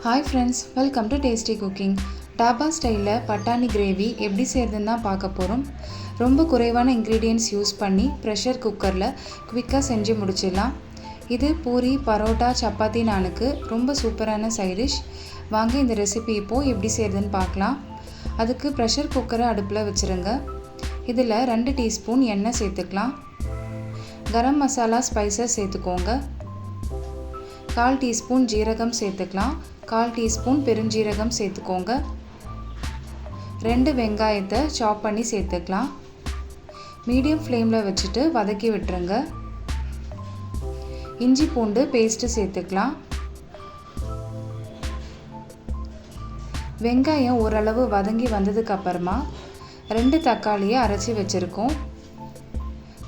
Hi friends, welcome to tasty cooking. Dhaba ஸ்டைலில் பட்டாணி gravy எப்படி செய்கிறதுன்னு தான் பார்க்க போகிறோம். ரொம்ப குறைவான இன்க்ரீடியன்ட்ஸ் யூஸ் பண்ணி ப்ரெஷர் குக்கரில் குவிக்காக செஞ்சு முடிச்சிடலாம். இது பூரி, பரோட்டா, சப்பாத்தி, நானுக்கு ரொம்ப சூப்பரான சைடிஷ். வாங்க இந்த ரெசிபி இப்போது எப்படி செய்கிறதுன்னு பார்க்கலாம். அதுக்கு ப்ரெஷர் குக்கரை அடுப்பில் வச்சுருங்க. இதில் 2 டீஸ்பூன் எண்ணெய் சேர்த்துக்கலாம். கரம் மசாலா ஸ்பைசஸ் சேர்த்துக்கோங்க. 1/4 டீஸ்பூன் ஜீரகம் சேர்த்துக்கலாம். 1/4 டீஸ்பூன் பெருஞ்சீரகம் சேர்த்துக்கோங்க. 2 வெங்காயத்தை சாப் பண்ணி சேர்த்துக்கலாம். மீடியம் ஃப்ளேமில் வச்சுட்டு வதக்கி விட்டுருங்க. இஞ்சி பூண்டு பேஸ்ட்டு சேர்த்துக்கலாம். வெங்காயம் ஓரளவு வதங்கி வந்ததுக்கு அப்புறமா 2 தக்காளியை அரைச்சி வச்சுருக்கோம்.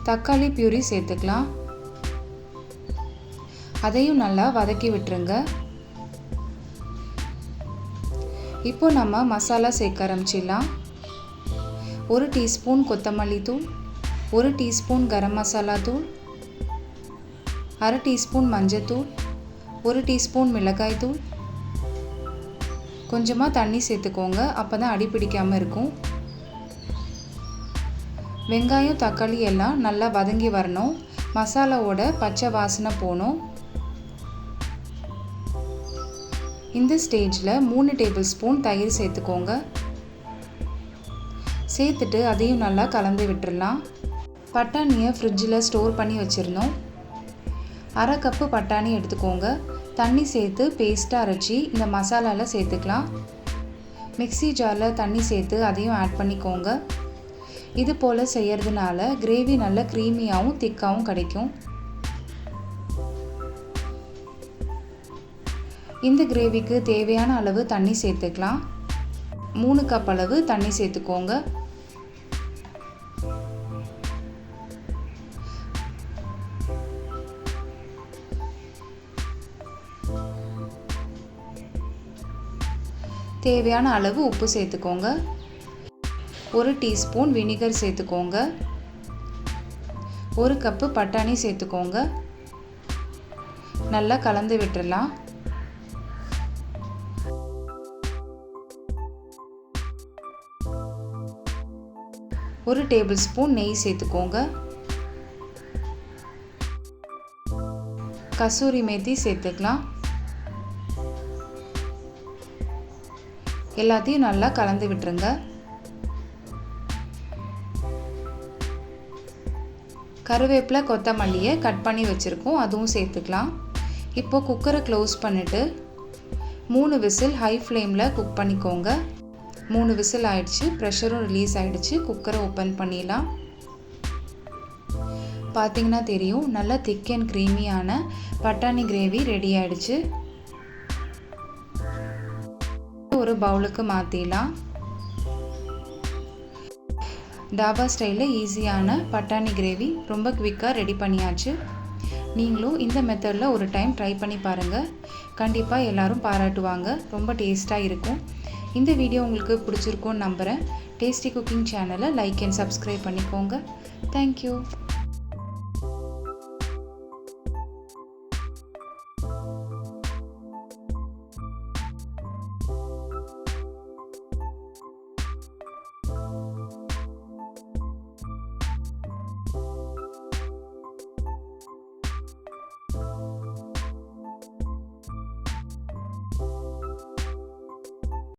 தக்காளி பியூரி சேர்த்துக்கலாம். அதையும் நல்லா வதக்கி விட்டுருங்க. இப்போ நம்ம மசாலா சேர்க்க ஆரம்பிச்சிடலாம். 1 டீஸ்பூன் கொத்தமல்லி தூள், 1 டீஸ்பூன் கரம் மசாலா தூள், 1/2 டீஸ்பூன் மஞ்சத்தூள், 1 டீஸ்பூன் மிளகாய் தூள். கொஞ்சமாக தண்ணி சேர்த்துக்கோங்க, அப்போ தான் அடி பிடிக்காமல் இருக்கும். வெங்காயம் தக்காளி எல்லாம் நல்லா வதங்கி வரணும். மசாலாவோட பச்சை வாசனை போகணும். இந்த ஸ்டேஜில் 3 டேபிள் ஸ்பூன் தயிர் சேர்த்துக்கோங்க. சேர்த்துட்டு அதையும் நல்லா கலந்து விட்டுடலாம். பட்டாணியை ஃப்ரிட்ஜில் ஸ்டோர் பண்ணி வச்சுருந்தோம். 1/2 கப்பு பட்டாணி எடுத்துக்கோங்க. தண்ணி சேர்த்து பேஸ்ட்டாக அரைச்சி இந்த மசாலாவில் சேர்த்துக்கலாம். மிக்ஸி ஜாரில் தண்ணி சேர்த்து அதையும் ஆட் பண்ணிக்கோங்க. இது போல் செய்கிறதுனால கிரேவி நல்ல க்ரீமியாகவும் திக்காகவும் கிடைக்கும். இந்த கிரேவிக்கு தேவையான அளவு தண்ணி சேர்த்துக்கலாம். 3 கப் அளவு தண்ணி சேர்த்துக்கோங்க. தேவையான அளவு உப்பு சேர்த்துக்கோங்க. 1 டீஸ்பூன் வினிகர் சேர்த்துக்கோங்க. 1 கப்பு பட்டாணி சேர்த்துக்கோங்க. நல்லா கலந்து விட்டுடலாம். 1 டேபிள் ஸ்பூன் நெய் சேர்த்துக்கோங்க. கசூரி மேத்தி சேர்த்துக்கலாம். எல்லாத்தையும் நல்லா கலந்து விட்டுருங்க. கருவேப்பிலை, கொத்தமல்லியை கட் பண்ணி வச்சுருக்கோம், அதுவும் சேர்த்துக்கலாம். இப்போ குக்கரை க்ளோஸ் பண்ணிவிட்டு 3 விசில் ஹை ஃப்ளேமில் குக் பண்ணிக்கோங்க. 3 விசில் ஆயிடுச்சு. ப்ரெஷரும் ரிலீஸ் ஆகிடுச்சு. குக்கரை ஓப்பன் பண்ணிடலாம். பார்த்தீங்கன்னா தெரியும், நல்லா திக் அண்ட் க்ரீமியான பட்டாணி கிரேவி ரெடி ஆகிடுச்சு. ஒரு பவுலுக்கு மாற்றிடலாம். டாபா ஸ்டைலில் ஈஸியான பட்டாணி கிரேவி ரொம்ப குவிக்காக ரெடி பண்ணியாச்சு. நீங்களும் இந்த மெத்தடில் ஒரு டைம் ட்ரை பண்ணி பாருங்கள். கண்டிப்பாக எல்லோரும் பாராட்டுவாங்க. ரொம்ப டேஸ்ட்டாக இருக்கும். இந்த வீடியோ உங்களுக்கு பிடிச்சிருக்கும்னு நம்புகிறேன். டேஸ்டி குக்கிங் சேனலை லைக் அண்ட் சப்ஸ்கிரைப் பண்ணிக்கோங்க. தேங்க்யூ.